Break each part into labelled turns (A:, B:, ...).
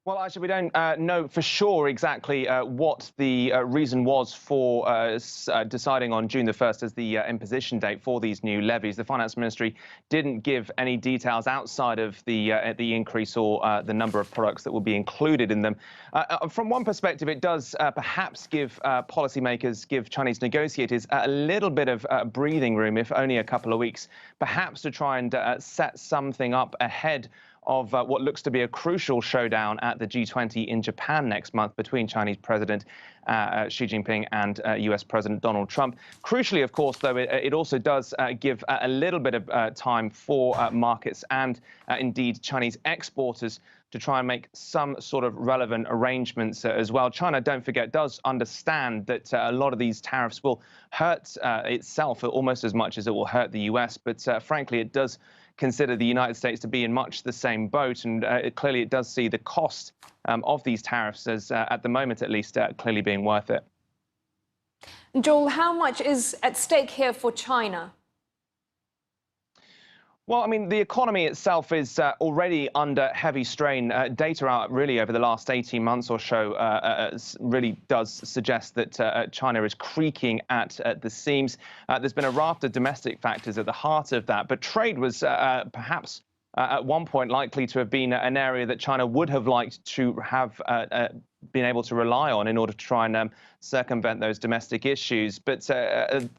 A: Well, actually, we don't know for sure exactly what the reason was for deciding on June the 1st as the imposition date for these new levies. The Finance Ministry didn't give any details outside of the increase or the number of products that will be included in them. From one perspective, it does perhaps give policymakers, give Chinese negotiators a little bit of breathing room, if only a couple of weeks, perhaps to try and set something up ahead of what looks to be a crucial showdown at the G20 in Japan next month between Chinese President Xi Jinping and US President Donald Trump. Crucially, of course, though, it also does give a little bit of time for markets and indeed Chinese exporters to try and make some sort of relevant arrangements as well. China, don't forget, does understand that a lot of these tariffs will hurt itself almost as much as it will hurt the US. But frankly, it does consider the United States to be in much the same boat. And clearly it does see the cost of these tariffs as, at the moment at least, clearly being worth it.
B: Joel, how much is at stake here for China?
A: Well, I mean, the economy itself is already under heavy strain. Data out really over the last 18 months or so really does suggest that China is creaking at the seams. There's been a raft of domestic factors at the heart of that, but trade was perhaps at one point likely to have been an area that China would have liked to have been able to rely on in order to try and circumvent those domestic issues. But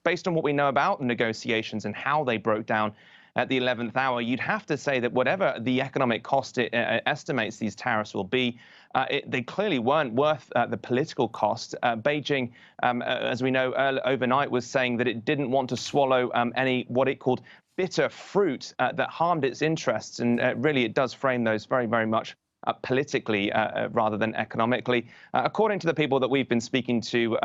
A: based on what we know about the negotiations and how they broke down at the 11th hour, you'd have to say that whatever the economic cost it estimates these tariffs will be, they clearly weren't worth the political cost. Beijing, as we know, overnight was saying that it didn't want to swallow any what it called bitter fruit that harmed its interests. And really, it does frame those very, very much politically rather than economically. According to the people that we've been speaking to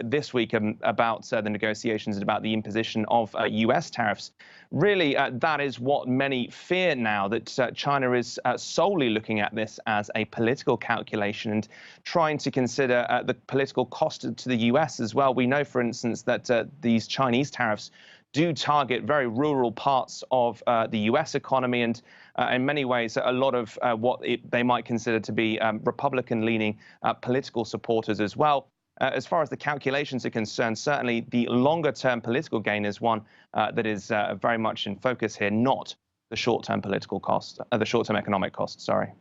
A: this week about the negotiations and about the imposition of US tariffs, really that is what many fear now, that China is solely looking at this as a political calculation and trying to consider the political cost to the US as well. We know, for instance, that these Chinese tariffs do target very rural parts of the US economy, and in many ways a lot of what they might consider to be Republican-leaning political supporters as well. As far as the calculations are concerned, certainly the longer-term political gain is one that is very much in focus here, not the short-term political cost, the short-term economic cost, sorry.